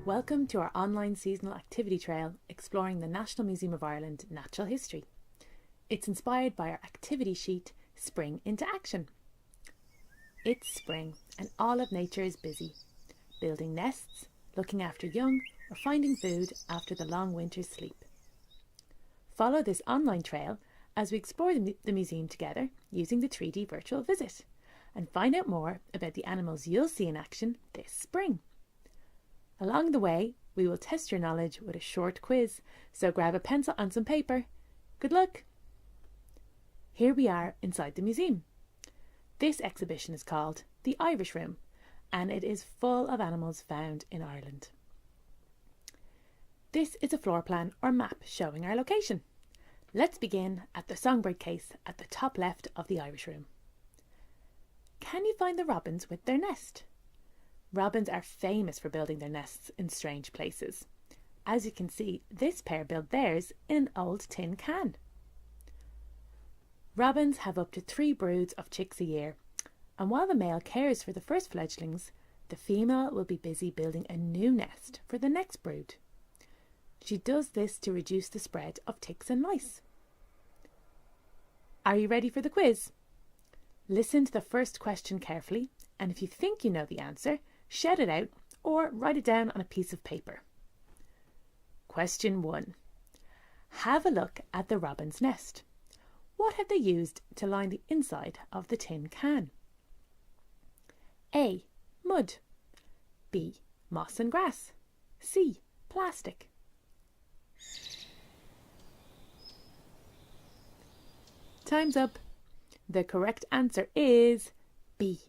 Welcome to our online seasonal activity trail exploring the National Museum of Ireland Natural History. It's inspired by our activity sheet, Spring into Action. It's spring and all of nature is busy, building nests, looking after young, or finding food after the long winter's sleep. Follow this online trail as we explore the museum together using the 3D virtual visit and find out more about the animals you'll see in action this spring. Along the way, we will test your knowledge with a short quiz, so grab a pencil and some paper. Good luck! Here we are inside the museum. This exhibition is called the Irish Room, and it is full of animals found in Ireland. This is a floor plan or map showing our location. Let's begin at the Songbird case at the top left of the Irish Room. Can you find the robins with their nest? Robins are famous for building their nests in strange places. As you can see, this pair built theirs in an old tin can. Robins have up to 3 broods of chicks a year, and while the male cares for the first fledglings, the female will be busy building a new nest for the next brood. She does this to reduce the spread of ticks and lice. Are you ready for the quiz? Listen to the first question carefully, and if you think you know the answer, shout it out or write it down on a piece of paper. Question 1. Have a look at the robin's nest. What have they used to line the inside of the tin can? A. Mud. B. Moss and grass. C. Plastic. Time's up. The correct answer is B.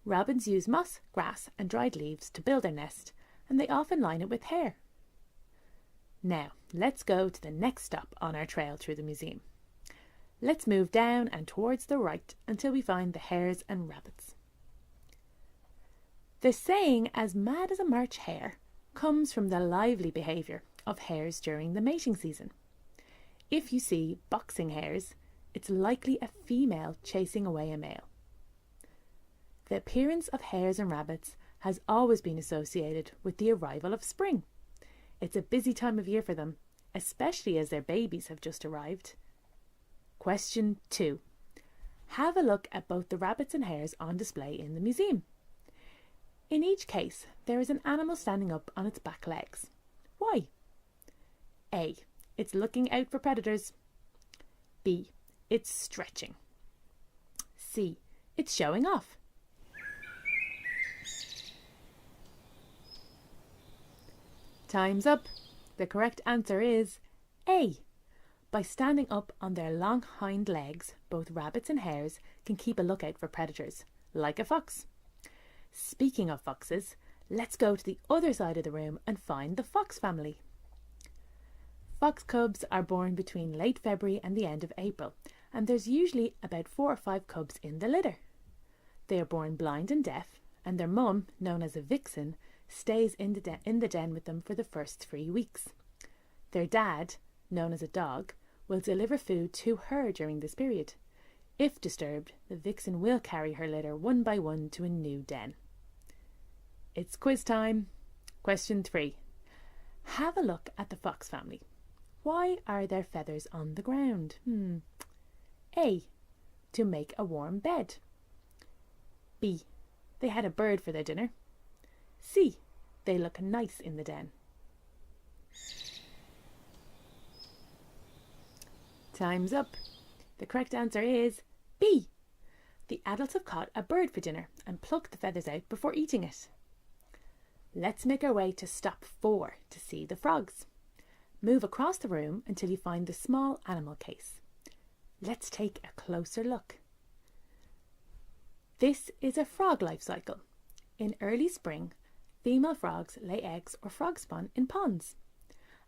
Robins use moss, grass and dried leaves to build their nest, and they often line it with hair. Now, let's go to the next stop on our trail through the museum. Let's move down and towards the right until we find the hares and rabbits. The saying, "as mad as a March hare," comes from the lively behaviour of hares during the mating season. If you see boxing hares, it's likely a female chasing away a male. The appearance of hares and rabbits has always been associated with the arrival of spring. It's a busy time of year for them, especially as their babies have just arrived. Question 2. Have a look at both the rabbits and hares on display in the museum. In each case, there is an animal standing up on its back legs. Why? A. It's looking out for predators. B. It's stretching. C. It's showing off. Time's up. The correct answer is A. By standing up on their long hind legs, both rabbits and hares can keep a lookout for predators, like a fox. Speaking of foxes, let's go to the other side of the room and find the fox family. Fox cubs are born between late February and the end of April, and there's usually about 4 or 5 cubs in the litter. They are born blind and deaf, and their mum, known as a vixen, stays in the den with them for the first 3 weeks. Their dad, known as a dog, will deliver food to her during this period. If disturbed, the vixen will carry her litter one by one to a new den. It's quiz time. Question 3. Have a look at the fox family. Why are their feathers on the ground? A. To make a warm bed. B. They had a bird for their dinner. C. They look nice in the den. Time's up. The correct answer is B. The adults have caught a bird for dinner and plucked the feathers out before eating it. Let's make our way to stop 4 to see the frogs. Move across the room until you find the small animal case. Let's take a closer look. This is a frog life cycle. In early spring, female frogs lay eggs or frog spawn in ponds.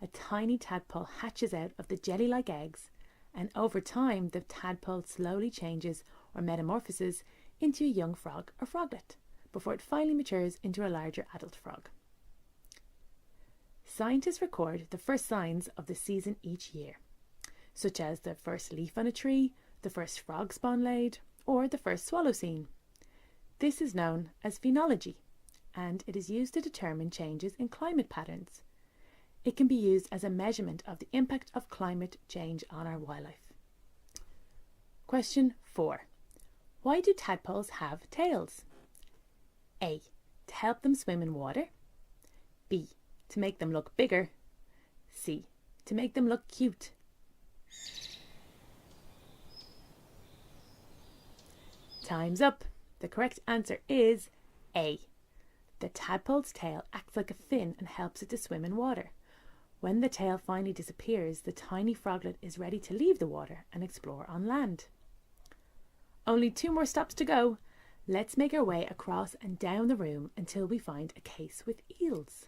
A tiny tadpole hatches out of the jelly-like eggs, and over time the tadpole slowly changes or metamorphoses into a young frog or froglet before it finally matures into a larger adult frog. Scientists record the first signs of the season each year, such as the first leaf on a tree, the first frog spawn laid, or the first swallow seen. This is known as phenology, and it is used to determine changes in climate patterns. It can be used as a measurement of the impact of climate change on our wildlife. Question 4. Why do tadpoles have tails? A. To help them swim in water. B. To make them look bigger. C. To make them look cute. Time's up. The correct answer is A. The tadpole's tail acts like a fin and helps it to swim in water. When the tail finally disappears, the tiny froglet is ready to leave the water and explore on land. Only 2 more stops to go. Let's make our way across and down the room until we find a case with eels.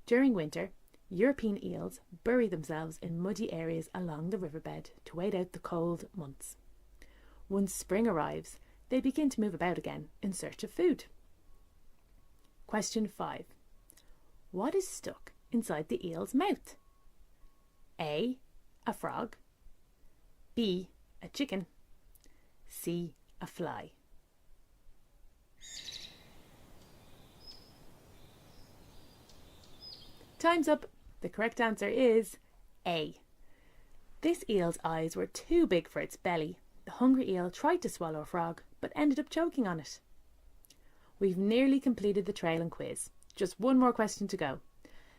During winter, European eels bury themselves in muddy areas along the riverbed to wait out the cold months. Once spring arrives, they begin to move about again in search of food. Question 5. What is stuck inside the eel's mouth? A. A frog. B. A chicken. C. A fly. Time's up. The correct answer is A. This eel's eyes were too big for its belly. The hungry eel tried to swallow a frog, but ended up choking on it. We've nearly completed the trail and quiz. Just 1 more question to go.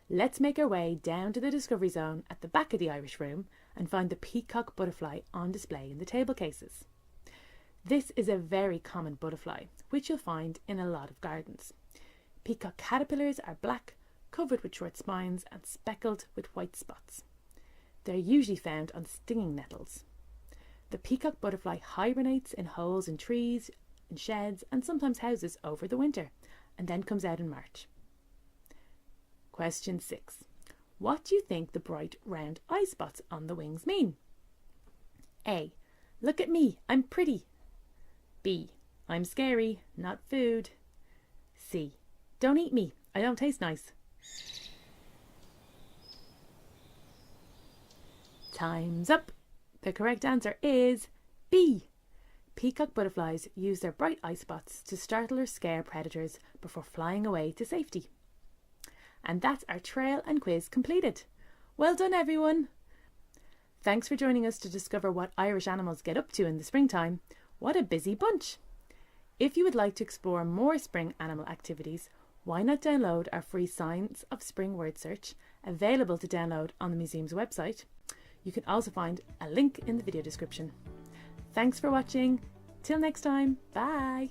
Let's make our way down to the Discovery Zone at the back of the Irish Room and find the peacock butterfly on display in the table cases. This is a very common butterfly, which you'll find in a lot of gardens. Peacock caterpillars are black, covered with short spines and speckled with white spots. They're usually found on stinging nettles. The peacock butterfly hibernates in holes in trees, in sheds and sometimes houses over the winter, and then comes out in March. Question 6. What do you think the bright round eye spots on the wings mean? A. Look at me, I'm pretty. B. I'm scary, not food. C. Don't eat me, I don't taste nice. Time's up. The correct answer is B. Peacock butterflies use their bright eye spots to startle or scare predators before flying away to safety. And that's our trail and quiz completed. Well done, everyone. Thanks for joining us to discover what Irish animals get up to in the springtime. What a busy bunch. If you would like to explore more spring animal activities, why not download our free Signs of Spring word search, available to download on the museum's website. You can also find a link in the video description. Thanks for watching. Till next time, bye.